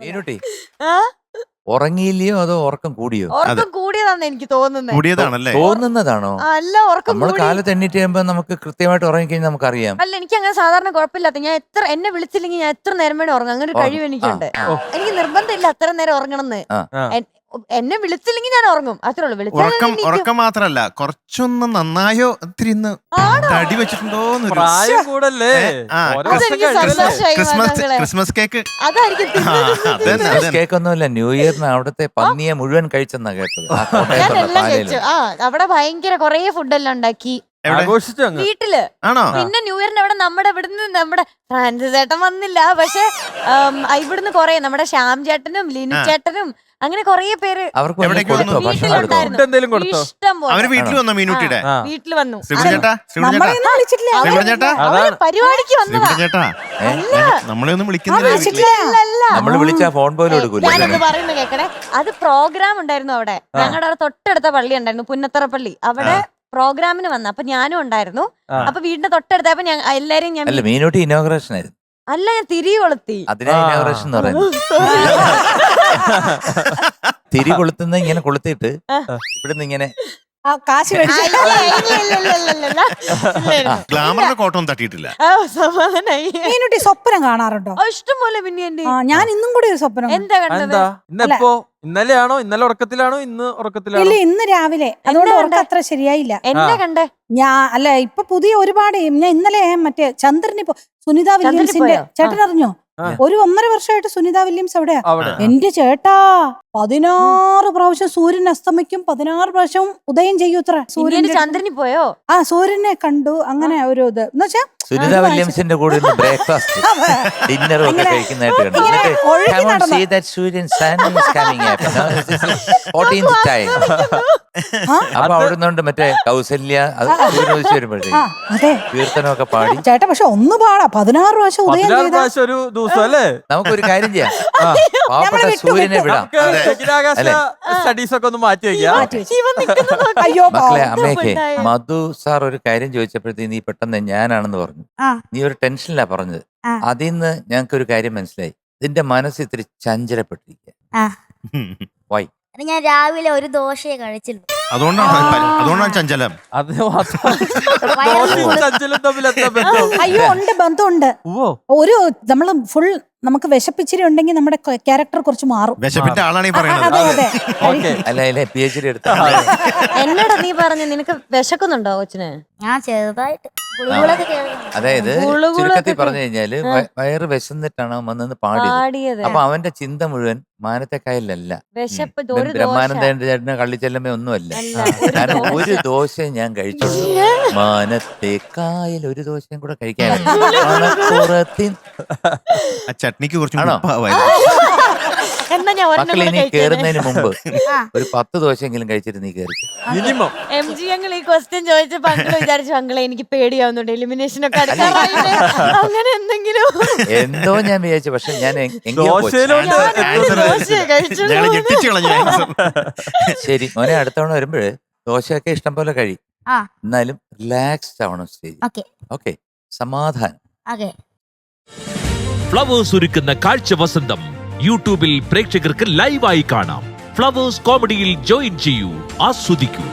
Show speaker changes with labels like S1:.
S1: മീനുട്ടി
S2: ആ?
S1: ഉറങ്ങിയില്ലയോ അതോ ഉറക്കം കൂടിയോ?
S2: ഉറക്കം കൂടിയതാന്ന് എനിക്ക് തോന്നുന്നത്.
S3: കൂടിയതാണല്ലേ?
S1: തോന്നുന്നതാണോ?
S2: അല്ല, ഉറക്കം
S1: നമ്മൾ
S2: കൂടി.
S1: കാലത്ത് എണ്ണീറ്റ് കഴിയുമ്പോ നമുക്ക് കൃത്യമായിട്ട് ഉറങ്ങിക്കഴിഞ്ഞാൽ നമുക്കറിയാം.
S2: അല്ല, എനിക്ക് അങ്ങനെ സാധാരണ കുഴപ്പമില്ലാത്ത, ഞാൻ എന്നെ വിളിച്ചില്ലെങ്കിൽ ഞാൻ എത്ര നേരം വേണം ഉറങ്ങും. അങ്ങനെ ഒരു കഴിവ് എനിക്കുണ്ട്. എനിക്ക് നിർബന്ധമില്ല അത്ര നേരം ഉറങ്ങണമെന്ന്. എന്നെ വിളിച്ചില്ലെങ്കിൽ ഞാൻ ഉറങ്ങും, അത്രേ ഉള്ളൂ.
S3: ഉറക്കം മാത്രല്ല, കുറച്ചൊന്ന് നന്നായോ ഒത്തിരി തടി വെച്ചിട്ടുണ്ടോ
S4: പ്രായം കൂടല്ലേ?
S3: ക്രിസ്മസ് കേക്ക്
S1: കേക്ക് ഒന്നുമില്ല, ന്യൂ ഇയറിന് അവിടുത്തെ പന്നിയെ മുഴുവൻ കഴിച്ചെന്നാ കേട്ടത്.
S2: ഞാൻ എല്ലാം കഴിച്ചു. അവിടെ ഭയങ്കര കൊറേ ഫുഡെല്ലാം ഉണ്ടാക്കി വീട്ടില്. പിന്നെ ന്യൂ ഇയറിന് അവിടെ നമ്മുടെ ഫ്രാൻസിസ് ചേട്ടൻ വന്നില്ല, പക്ഷെ ഇവിടുന്ന് കൊറേ നമ്മുടെ ശ്യാം ചേട്ടനും ലിനു ചേട്ടനും അങ്ങനെ കൊറേ പേര് ഇഷ്ടം പോലെ
S3: വീട്ടിൽ വന്നു. മീനുട്ടിയുടെ
S2: വീട്ടിൽ വന്നു. പരിപാടിക്ക് വന്നതാ.
S3: നമ്മളെ ഒന്നും വിളിക്കുന്നില്ല.
S2: ഞാനത് പറയുന്ന കേക്കണേ, അത് പ്രോഗ്രാം ഉണ്ടായിരുന്നു അവിടെ. ഞങ്ങളുടെ അവിടെ തൊട്ടടുത്ത പള്ളി ഉണ്ടായിരുന്നു, പുന്നത്തറ പള്ളി. അവിടെ പ്രോഗ്രാമിന് വന്ന, അപ്പൊ ഞാനും ഉണ്ടായിരുന്നു. അപ്പൊ വീടിന്റെ തൊട്ടടുത്തപ്പോ എല്ലാരും ഞാൻ
S1: മീനൂട്ടി ഇനോഗ്രേഷൻ ആയിരുന്നു.
S2: അല്ല, ഞാൻ തിരി കൊളുത്തി.
S1: അതിനാ ഇനോഗ്രേഷൻ എന്ന് പറയുന്നത്. തിരി കൊളുത്തുന്ന ഇങ്ങനെ കൊളുത്തിട്ട് ഇവിടുന്ന് ഇങ്ങനെ
S3: ഗ്ലാമറിന്റെ കോട്ടം തട്ടിയിട്ടില്ല.
S5: മീനുട്ടി സ്വപ്നം കാണാറുണ്ടോ?
S2: ഇഷ്ടംപോലെ. പിന്നെ
S5: ഞാൻ ഇന്നും കൂടി ഒരു സ്വപ്നം.
S2: എന്താ കണ്ടത്?
S4: ഇന്നെപ്പോ ഇന്നലെയാണോ? ഇന്നലെ ഉറക്കത്തിലാണോ? ഇന്ന് ഉറക്കത്തിലാണോ?
S5: ഇല്ല, ഇന്ന് രാവിലെ. അതുകൊണ്ട് ഉറക്കം അത്ര ശരിയായില്ല.
S2: എന്നെ കണ്ടേ?
S5: അല്ല, ഇപ്പൊ പുതിയ ഒരുപാട്. ഞാൻ ഇന്നലെ മറ്റേ ചന്ദ്രനിപ്പോ സുനിത വില്യംസിന്റെ ചേട്ടൻ അറിഞ്ഞോ? ഒരു 1.5 വർഷമായിട്ട് സുനിത വില്യംസ് എവിടെയാ? എന്റെ ചേട്ടാ, 16 പ്രാവശ്യം സൂര്യൻ അസ്തമിക്കും, 16 പ്രാവശ്യം ഉദയം ചെയ്യൂത്ര.
S2: സൂര്യന് ചന്ദ്രന് പോയോ?
S5: സൂര്യനെ കണ്ടു. അങ്ങനെ ഒരു ഇത് എന്ന് വെച്ചാ
S1: സുനിത വില്യംസിന്റെ കൂടെ ബ്രേക്ക്ഫാസ്റ്റ് ഡിന്നറും ഒക്കെ കഴിക്കുന്നതായിട്ട് കണ്ടു. അപ്പൊ അവിടെ നിന്നുണ്ട് മറ്റേ കൗസല്യ വരുമ്പോഴത്തേക്ക് കീർത്തനമൊക്കെ പാടി.
S5: ചേട്ടാ, പക്ഷെ ഒന്ന് പാടാ 16 പ്രാവശ്യം ഉദയം
S4: ഒരു ദിവസം അല്ലേ?
S1: നമുക്കൊരു കാര്യം ചെയ്യാം, പാവപ്പെട്ട സൂര്യനെ വിടാം.
S4: സ്റ്റഡീസ് ഒക്കെ ഒന്ന് മാറ്റി വെക്കാം.
S1: മക്കളെ, അമ്മയൊക്കെ മധു സാർ ഒരു കാര്യം ചോദിച്ചപ്പോഴത്തേക്ക് നീ പെട്ടെന്ന് ഞാനാണെന്ന് പറഞ്ഞു. നീ ഒരു ടെൻഷനിലാ പറഞ്ഞത്. അതിന്ന് ഞങ്ങൾക്ക് ഒരു കാര്യം മനസ്സിലായി, ഇതിന്റെ മനസ്സ് ഇത്തിരി ചഞ്ചലപ്പെട്ടിരിക്കുക. വൈ?
S6: ഞാൻ രാവിലെ ഒരു ദോശയെ കഴിച്ചുള്ളൂ.
S3: അതുകൊണ്ടാണ് ചഞ്ചലം.
S5: അയ്യോ, ഉണ്ട്, ബന്ധമുണ്ട്. ഒരു നമ്മള് ഫുൾ നമുക്ക് വിശപ്പിച്ചിരി ഉണ്ടെങ്കിൽ നമ്മുടെ ക്യാരക്ടർ കുറച്ച് മാറും.
S3: വിശപ്പിന്റെ ആളാണ് ഈ പറയുന്നത്.
S1: അല്ല, PhD എടുത്ത
S2: എന്നോട് നീ പറഞ്ഞു നിനക്ക് വിശക്കുന്നുണ്ടോ കൊച്ചിന്?
S6: ഞാൻ ചെറുതായിട്ട്
S1: അതായത് ചുരുക്കത്തിൽ പറഞ്ഞു കഴിഞ്ഞാല് വയറ് വിശന്നിട്ടാണ് അവൻ വന്നെന്ന് പാടിയത്. അപ്പൊ അവന്റെ ചിന്ത മുഴുവൻ മാനത്തെക്കായലല്ല, ബ്രഹ്മാനന്ദന്റെ ചേട്ടന് കള്ളിച്ചെല്ലമ്മ ഒന്നുമല്ല. കാരണം ഒരു ദോശ ഞാൻ കഴിച്ചുള്ളൂ, മാനത്തേക്കായൽ ഒരു ദോശയും കൂടെ കഴിക്കാൻ.
S3: ചട്നിക്ക് കുറച്ച്
S1: മക്കളെ, നീ കേറുന്നതിന് മുമ്പ് ഒരു 10 ദോശയെങ്കിലും കഴിച്ചിട്ട് നീ കയറി.
S4: മിനിമം.
S2: MG ഞങ്ങൾ ഈ ക്വസ്റ്റ്യൻ ചോദിച്ചപ്പോ അങ്കിൾ വിചാരിച്ചു, അങ്കിളെ എനിക്ക് പേടിയാവുന്നുണ്ട്, എലിമിനേഷൻ ഒക്കെ അങ്ങനെ എന്തെങ്കിലും
S1: എന്തോ ഞാൻ വിചാരിച്ചു. പക്ഷെ ഞാൻ ശരി മോനെ, അടുത്തവണ വരുമ്പോഴ് ദോശയൊക്കെ ഇഷ്ടം പോലെ കഴി, എന്നാലും റിലാക്സ്ഡ് ആവണം സ്റ്റേജ്. ഓക്കെ, സമാധാനം.
S7: ഫ്ലവേഴ്സ് ഒരുക്കുന്ന കാഴ്ച വസന്തം യൂട്യൂബിൽ പ്രേക്ഷകർക്ക് ലൈവായി കാണാം. ഫ്ലവേഴ്സ് കോമഡിയിൽ ജോയിൻ ചെയ്യൂ, ആസ്വദിക്കൂ.